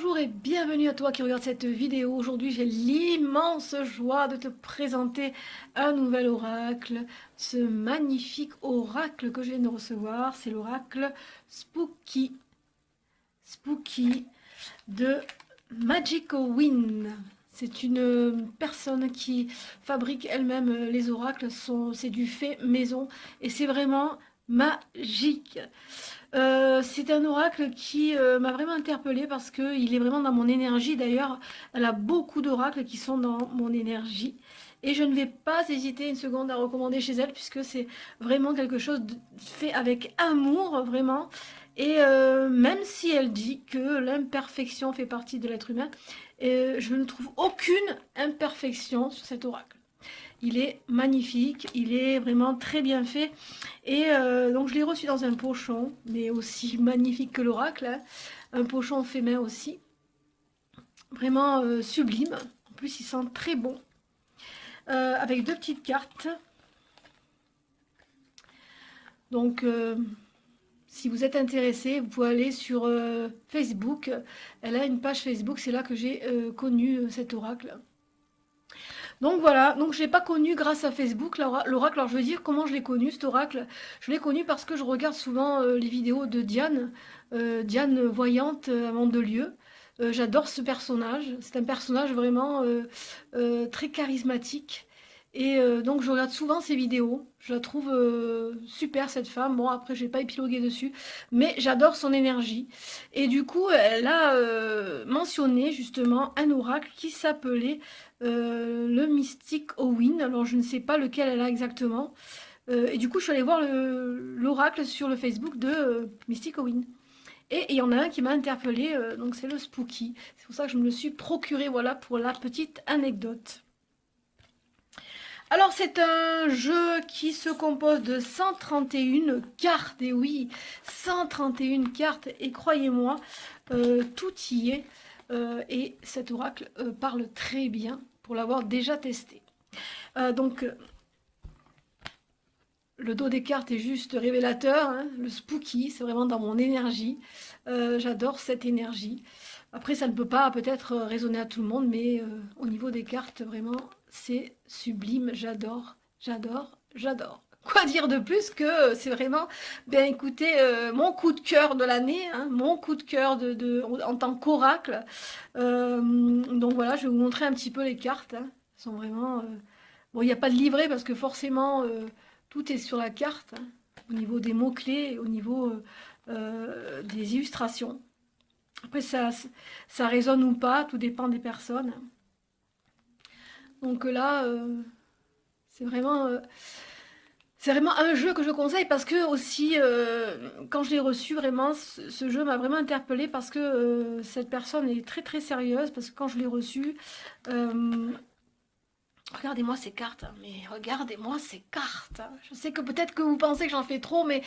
Bonjour et bienvenue à toi qui regarde cette vidéo. Aujourd'hui, j'ai l'immense joie de te présenter un nouvel oracle. Ce magnifique oracle que je viens de recevoir, c'est l'oracle Spooky. Spooky de Magic Win. C'est une personne qui fabrique elle-même les oracles. C'est du fait maison et c'est vraiment magique. C'est un oracle qui m'a vraiment interpellée parce qu'il est vraiment dans mon énergie. D'ailleurs, elle a beaucoup d'oracles qui sont dans mon énergie. Et je ne vais pas hésiter une seconde à recommander chez elle puisque c'est vraiment quelque chose fait avec amour, vraiment. Et même si elle dit que l'imperfection fait partie de l'être humain, je ne trouve aucune imperfection sur cet oracle. Il est magnifique, il est vraiment très bien fait. Et donc je l'ai reçu dans un pochon, mais aussi magnifique que l'oracle. Hein. Un pochon fait main aussi. Vraiment sublime. En plus, il sent très bon. Avec deux petites cartes. Donc, si vous êtes intéressé, vous pouvez aller sur Facebook. Elle a une page Facebook, c'est là que j'ai connu cet oracle. Donc voilà, donc je ne l'ai pas connu grâce à Facebook, l'oracle. Alors je veux dire comment je l'ai connu cet oracle. Je l'ai connu parce que je regarde souvent les vidéos de Diane, Diane voyante à Mandelieu. J'adore ce personnage, c'est un personnage vraiment très charismatique. Et donc je regarde souvent ses vidéos, je la trouve super cette femme. Bon après je vais pas épiloguer dessus, mais j'adore son énergie. Et du coup elle a mentionné justement un oracle qui s'appelait le Mystic Owen. Alors je ne sais pas lequel elle a exactement. Et du coup je suis allée voir l'oracle sur le Facebook de Mystic Owen. Et il y en a un qui m'a interpellée, donc c'est le Spooky. C'est pour ça que je me le suis procuré, voilà pour la petite anecdote. Alors c'est un jeu qui se compose de 131 cartes, et oui, 131 cartes, et croyez-moi, tout y est, et cet oracle parle très bien pour l'avoir déjà testé. Donc le dos des cartes est juste révélateur, hein, le spooky, c'est vraiment dans mon énergie, j'adore cette énergie. Après ça ne peut pas peut-être résonner à tout le monde, mais au niveau des cartes, vraiment, c'est sublime, j'adore, j'adore, j'adore. Quoi dire de plus que c'est vraiment, bien écoutez, mon coup de cœur de l'année, hein, mon coup de cœur en tant qu'oracle. Donc voilà, je vais vous montrer un petit peu les cartes, hein. Elles sont vraiment... Bon, il n'y a pas de livret parce que forcément, tout est sur la carte, hein, au niveau des mots-clés, au niveau des illustrations. Après, ça résonne ou pas, tout dépend des personnes. Donc là, c'est vraiment un jeu que je conseille parce que aussi, quand je l'ai reçu, vraiment, ce jeu m'a vraiment interpellée parce que cette personne est très très sérieuse. Parce que quand je l'ai reçu, regardez-moi ces cartes, hein, mais regardez-moi ces cartes. Hein. Je sais que peut-être que vous pensez que j'en fais trop, mais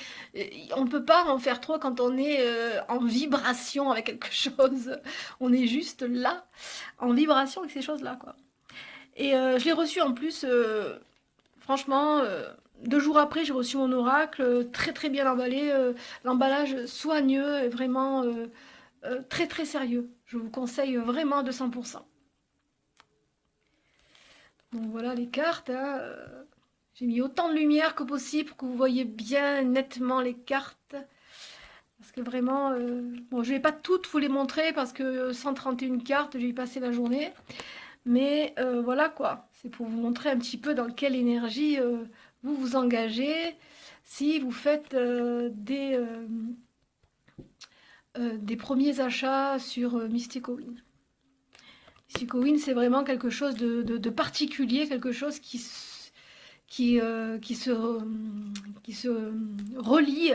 on ne peut pas en faire trop quand on est en vibration avec quelque chose. On est juste là, en vibration avec ces choses-là, quoi. Et je l'ai reçu en plus, franchement, 2 jours après, j'ai reçu mon oracle, très très bien emballé, l'emballage soigneux et vraiment très très sérieux. Je vous conseille vraiment à 200%. Donc voilà les cartes, hein. J'ai mis autant de lumière que possible pour que vous voyez bien nettement les cartes. Parce que vraiment, bon, je ne vais pas toutes vous les montrer parce que 131 cartes, j'ai passé la journée. Mais voilà quoi, c'est pour vous montrer un petit peu dans quelle énergie vous vous engagez si vous faites des premiers achats sur Mystic Owen. Mystic Owen, c'est vraiment quelque chose de particulier, quelque chose qui se relie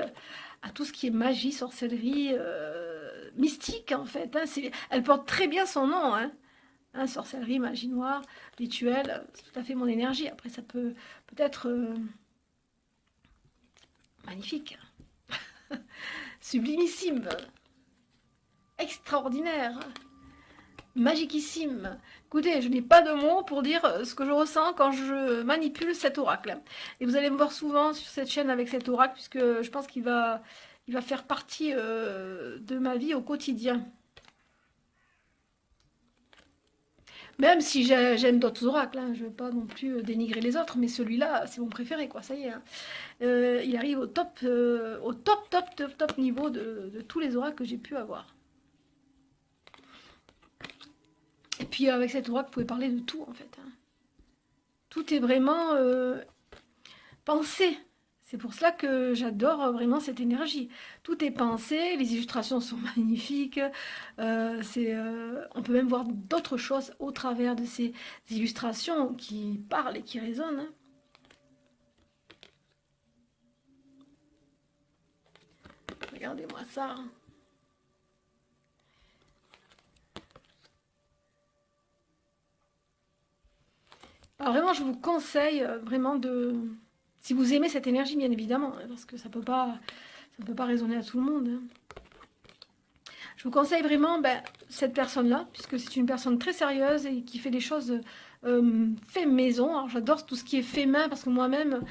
à tout ce qui est magie, sorcellerie, mystique en fait. Hein. Elle porte très bien son nom, hein. Hein, sorcellerie, magie noire, rituel, c'est tout à fait mon énergie. Après, ça peut être magnifique, sublimissime, extraordinaire, magiquissime. Écoutez, je n'ai pas de mots pour dire ce que je ressens quand je manipule cet oracle. Et vous allez me voir souvent sur cette chaîne avec cet oracle, puisque je pense qu'il va faire partie de ma vie au quotidien. Même si j'aime d'autres oracles, hein, je ne veux pas non plus dénigrer les autres, mais celui-là, c'est mon préféré, quoi, ça y est. Hein. Il arrive au top niveau de tous les oracles que j'ai pu avoir. Et puis avec cet oracle, vous pouvez parler de tout, en fait. Hein. Tout est vraiment pensé. C'est pour cela que j'adore vraiment cette énergie. Tout est pensé, les illustrations sont magnifiques. On peut même voir d'autres choses au travers de ces illustrations qui parlent et qui résonnent. Hein. Regardez-moi ça. Alors vraiment, je vous conseille vraiment de... Si vous aimez cette énergie, bien évidemment, hein, parce que ça peut pas résonner à tout le monde. Hein. Je vous conseille vraiment cette personne-là, puisque c'est une personne très sérieuse et qui fait des choses fait maison. Alors j'adore tout ce qui est fait main, parce que moi-même,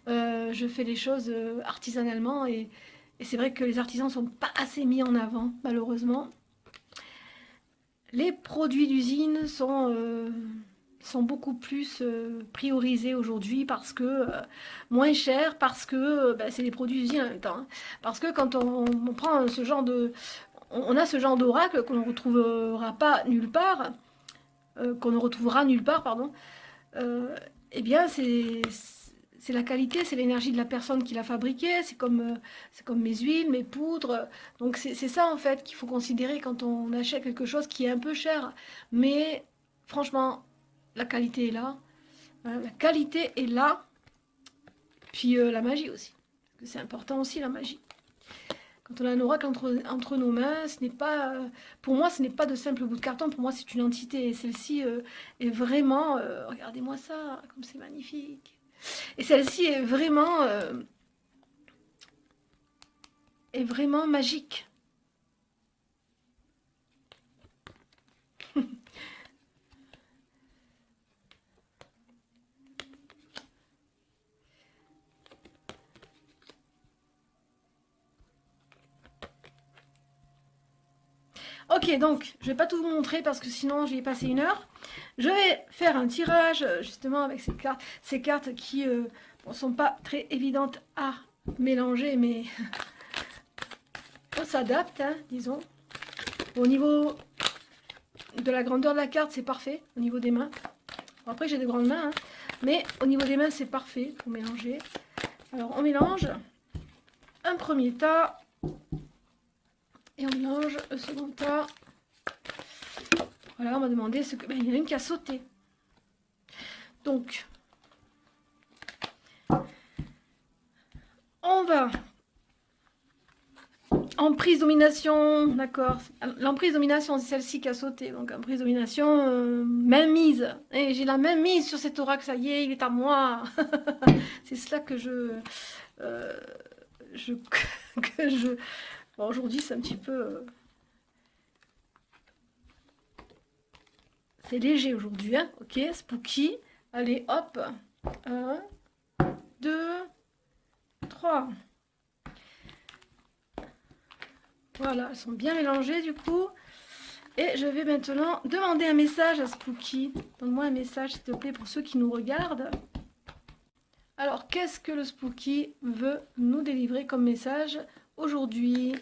je fais les choses artisanalement, et c'est vrai que les artisans ne sont pas assez mis en avant, malheureusement. Les produits d'usine sont beaucoup plus priorisés aujourd'hui parce que moins cher, parce que c'est des produits d'usine en même temps. Hein. Parce que quand on prend ce genre de... On a ce genre d'oracle qu'on ne retrouvera pas nulle part, qu'on ne retrouvera nulle part, pardon. Eh bien, c'est la qualité, c'est l'énergie de la personne qui l'a fabriqué, c'est comme mes huiles, mes poudres. Donc c'est ça en fait qu'il faut considérer quand on achète quelque chose qui est un peu cher. Mais franchement, la qualité est là. Voilà, la qualité est là. Puis la magie aussi. Parce que c'est important aussi la magie. Quand on a un oracle entre nos mains, ce n'est pas, pour moi, ce n'est pas de simples bouts de carton. Pour moi, c'est une entité. Et celle-ci est vraiment, regardez-moi ça, comme c'est magnifique. Et celle-ci est vraiment magique. Ok, donc je vais pas tout vous montrer parce que sinon j'y ai passé 1 heure. Je vais faire un tirage justement avec ces cartes qui ne sont pas très évidentes à mélanger, mais on s'adapte, hein, disons. Au niveau de la grandeur de la carte, c'est parfait, au niveau des mains. Bon, après j'ai des grandes mains, hein, mais au niveau des mains c'est parfait pour mélanger. Alors on mélange un premier tas. Et on mélange le second tas. Voilà, on m'a demandé ce que... il y en a une qui a sauté. Donc, on va en prise domination, d'accord. L'emprise domination, c'est celle-ci qui a sauté. Donc, en prise domination, main mise. Et j'ai la main mise sur cet oracle, ça y est, il est à moi. C'est cela que Bon, aujourd'hui, c'est un petit peu... C'est léger aujourd'hui, hein. Ok, spooky. Allez, hop. 1, 2, 3. Voilà, elles sont bien mélangées du coup. Et je vais maintenant demander un message à Spooky. Donne-moi un message, s'il te plaît, pour ceux qui nous regardent. Alors, qu'est-ce que le Spooky veut nous délivrer comme message aujourd'hui?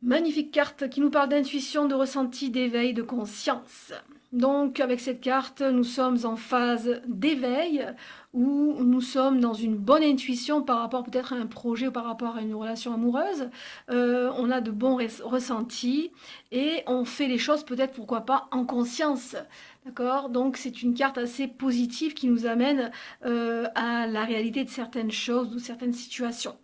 Magnifique carte qui nous parle d'intuition, de ressenti, d'éveil, de conscience. Donc avec cette carte, nous sommes en phase d'éveil, où nous sommes dans une bonne intuition par rapport peut-être à un projet ou par rapport à une relation amoureuse. On a de bons ressentis et on fait les choses peut-être, pourquoi pas, en conscience. D'accord? Donc c'est une carte assez positive qui nous amène à la réalité de certaines choses ou certaines situations.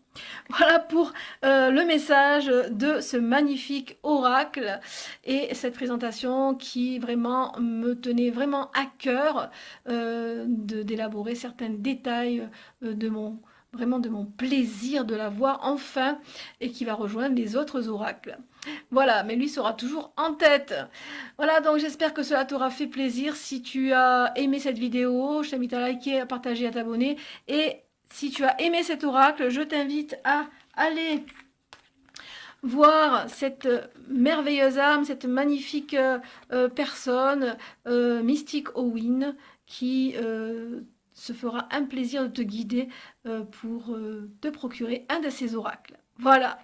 Voilà pour le message de ce magnifique oracle et cette présentation qui vraiment me tenait vraiment à cœur d'élaborer certains détails vraiment de mon plaisir de la voir enfin et qui va rejoindre les autres oracles. Voilà, mais lui sera toujours en tête. Voilà, donc j'espère que cela t'aura fait plaisir. Si tu as aimé cette vidéo, je t'invite à liker, à partager, à t'abonner. Et si tu as aimé cet oracle, je t'invite à aller voir cette merveilleuse âme, cette magnifique personne, Mystic Owen, qui se fera un plaisir de te guider pour te procurer un de ces oracles. Voilà.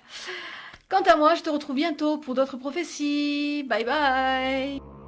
Quant à moi, je te retrouve bientôt pour d'autres prophéties. Bye bye.